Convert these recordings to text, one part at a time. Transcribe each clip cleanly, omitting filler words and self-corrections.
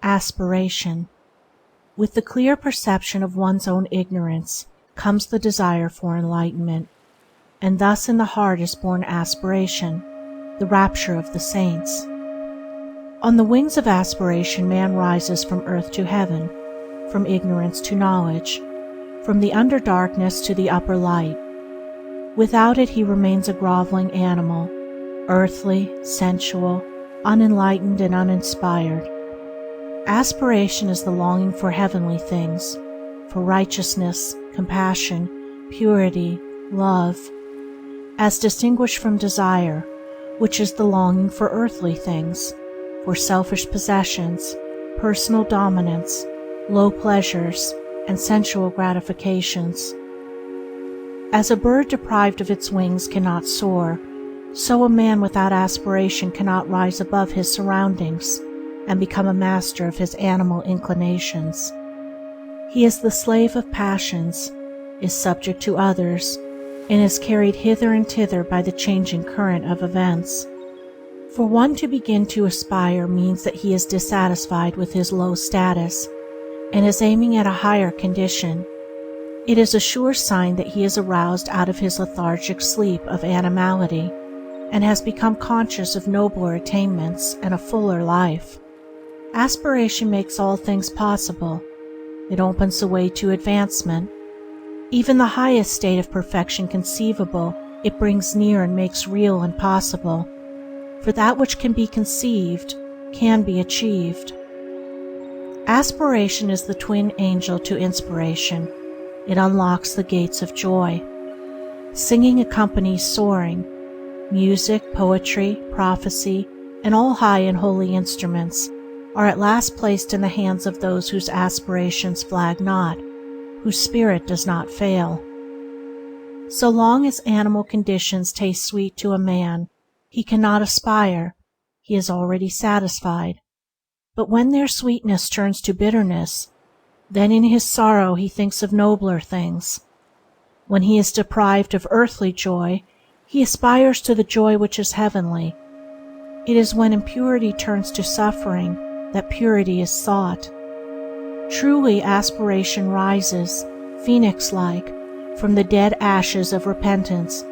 Aspiration. With the clear perception of one's own ignorance comes the desire for enlightenment, and thus in the heart is born aspiration, the rapture of the saints. On the wings of aspiration man rises from earth to heaven, from ignorance to knowledge, from the underdarkness to the upper light. Without it he remains a groveling animal, earthly, sensual, unenlightened and uninspired. Aspiration is the longing for heavenly things, for righteousness, compassion, purity, love, as distinguished from desire, which is the longing for earthly things, for selfish possessions, personal dominance, low pleasures, and sensual gratifications. As a bird deprived of its wings cannot soar, so a man without aspiration cannot rise above his surroundings and become a master of his animal inclinations. He is the slave of passions, is subject to others, and is carried hither and thither by the changing current of events. For one to begin to aspire means that he is dissatisfied with his low status and is aiming at a higher condition. It is a sure sign that he is aroused out of his lethargic sleep of animality and has become conscious of nobler attainments and a fuller life. Aspiration makes all things possible. It opens the way to advancement. Even the highest state of perfection conceivable it brings near and makes real and possible, for that which can be conceived can be achieved. Aspiration is the twin angel to inspiration. It unlocks the gates of joy. Singing accompanies soaring. Music, poetry, prophecy, and all high and holy instruments are at last placed in the hands of those whose aspirations flag not, whose spirit does not fail. So long as animal conditions taste sweet to a man, he cannot aspire, he is already satisfied. But when their sweetness turns to bitterness, then in his sorrow he thinks of nobler things. When he is deprived of earthly joy, he aspires to the joy which is heavenly. It is when impurity turns to suffering that purity is sought. Truly aspiration rises, phoenix-like, from the dead ashes of repentance,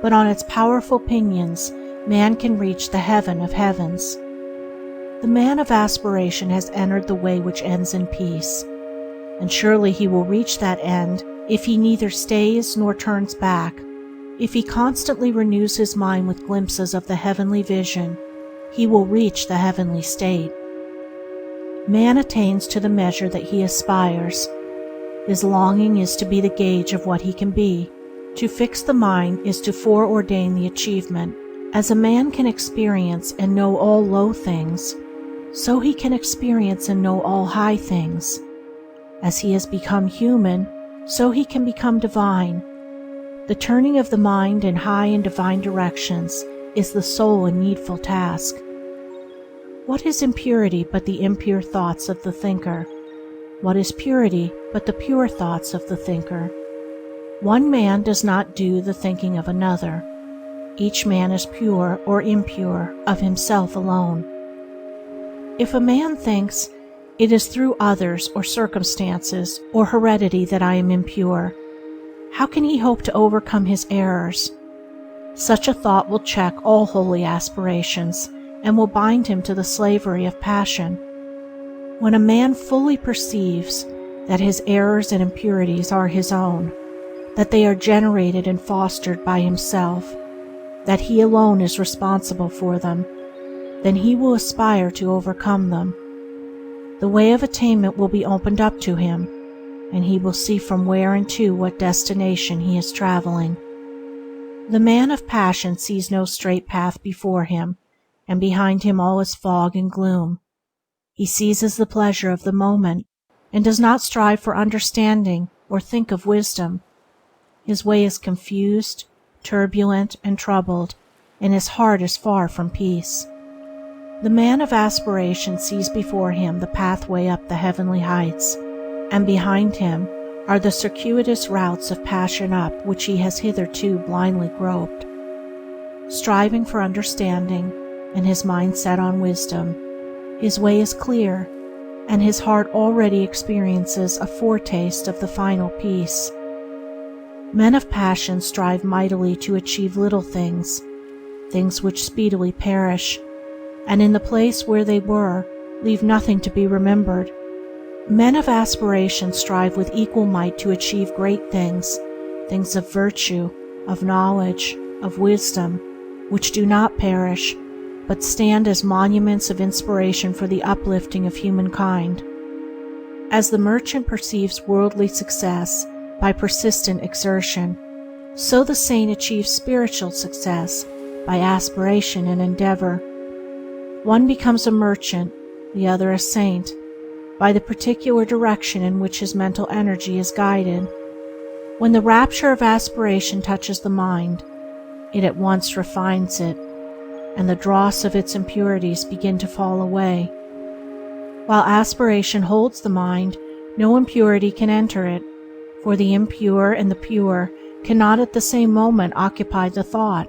but on its powerful pinions man can reach the heaven of heavens. The man of aspiration has entered the way which ends in peace, and surely he will reach that end if he neither stays nor turns back. If he constantly renews his mind with glimpses of the heavenly vision, he will reach the heavenly state. Man attains to the measure that he aspires. His longing is to be the gauge of what he can be. To fix the mind is to foreordain the achievement. As a man can experience and know all low things, so he can experience and know all high things. As he has become human, so he can become divine. The turning of the mind in high and divine directions is the sole and needful task. What is impurity but the impure thoughts of the thinker? What is purity but the pure thoughts of the thinker? One man does not do the thinking of another. Each man is pure or impure of himself alone. If a man thinks, "It is through others or circumstances or heredity that I am impure," how can he hope to overcome his errors? Such a thought will check all holy aspirations and will bind him to the slavery of passion. When a man fully perceives that his errors and impurities are his own, that they are generated and fostered by himself, that he alone is responsible for them, then he will aspire to overcome them. The way of attainment will be opened up to him, and he will see from where and to what destination he is traveling. The man of passion sees no straight path before him, and behind him all is fog and gloom. He seizes the pleasure of the moment, and does not strive for understanding or think of wisdom. His way is confused, turbulent, and troubled, and his heart is far from peace. The man of aspiration sees before him the pathway up the heavenly heights, and behind him are the circuitous routes of passion up which he has hitherto blindly groped. Striving for understanding, and his mind set on wisdom, his way is clear, and his heart already experiences a foretaste of the final peace. Men of passion strive mightily to achieve little things, things which speedily perish, and in the place where they were, leave nothing to be remembered. Men of aspiration strive with equal might to achieve great things, things of virtue, of knowledge, of wisdom, which do not perish, but stand as monuments of inspiration for the uplifting of humankind. As the merchant perceives worldly success by persistent exertion, so the saint achieves spiritual success by aspiration and endeavor. One becomes a merchant, the other a saint, by the particular direction in which his mental energy is guided. When the rapture of aspiration touches the mind, it at once refines it, and the dross of its impurities begin to fall away. While aspiration holds the mind, no impurity can enter it, for the impure and the pure cannot at the same moment occupy the thought.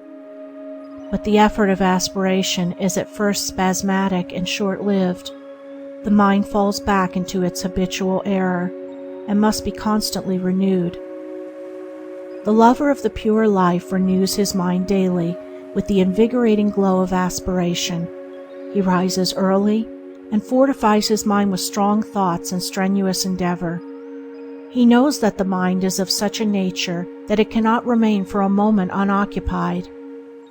But the effort of aspiration is at first spasmodic and short-lived. The mind falls back into its habitual error, and must be constantly renewed. The lover of the pure life renews his mind daily with the invigorating glow of aspiration. He rises early and fortifies his mind with strong thoughts and strenuous endeavor. He knows that the mind is of such a nature that it cannot remain for a moment unoccupied,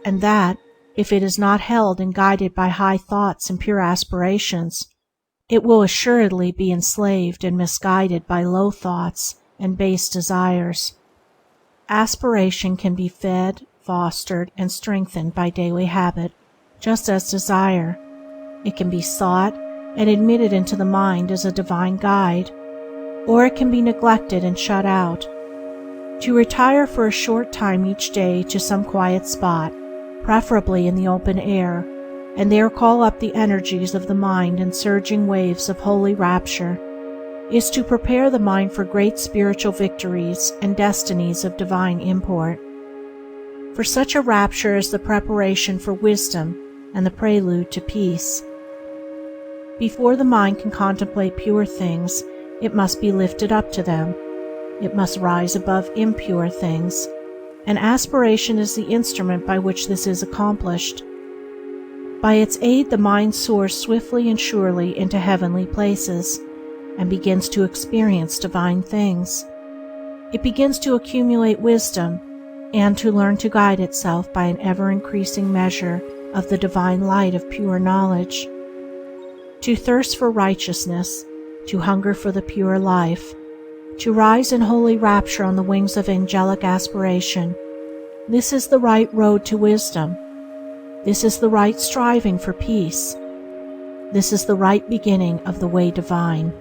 and that, if it is not held and guided by high thoughts and pure aspirations, it will assuredly be enslaved and misguided by low thoughts and base desires. Aspiration can be fed, fostered, and strengthened by daily habit, just as desire. It can be sought and admitted into the mind as a divine guide, or it can be neglected and shut out. To retire for a short time each day to some quiet spot, preferably in the open air, and there call up the energies of the mind in surging waves of holy rapture, is to prepare the mind for great spiritual victories and destinies of divine import. For such a rapture is the preparation for wisdom and the prelude to peace. Before the mind can contemplate pure things, it must be lifted up to them. It must rise above impure things, and aspiration is the instrument by which this is accomplished. By its aid the mind soars swiftly and surely into heavenly places, and begins to experience divine things. It begins to accumulate wisdom, and to learn to guide itself by an ever-increasing measure of the divine light of pure knowledge. To thirst for righteousness, to hunger for the pure life, to rise in holy rapture on the wings of angelic aspiration, this is the right road to wisdom. This is the right striving for peace. This is the right beginning of the way divine.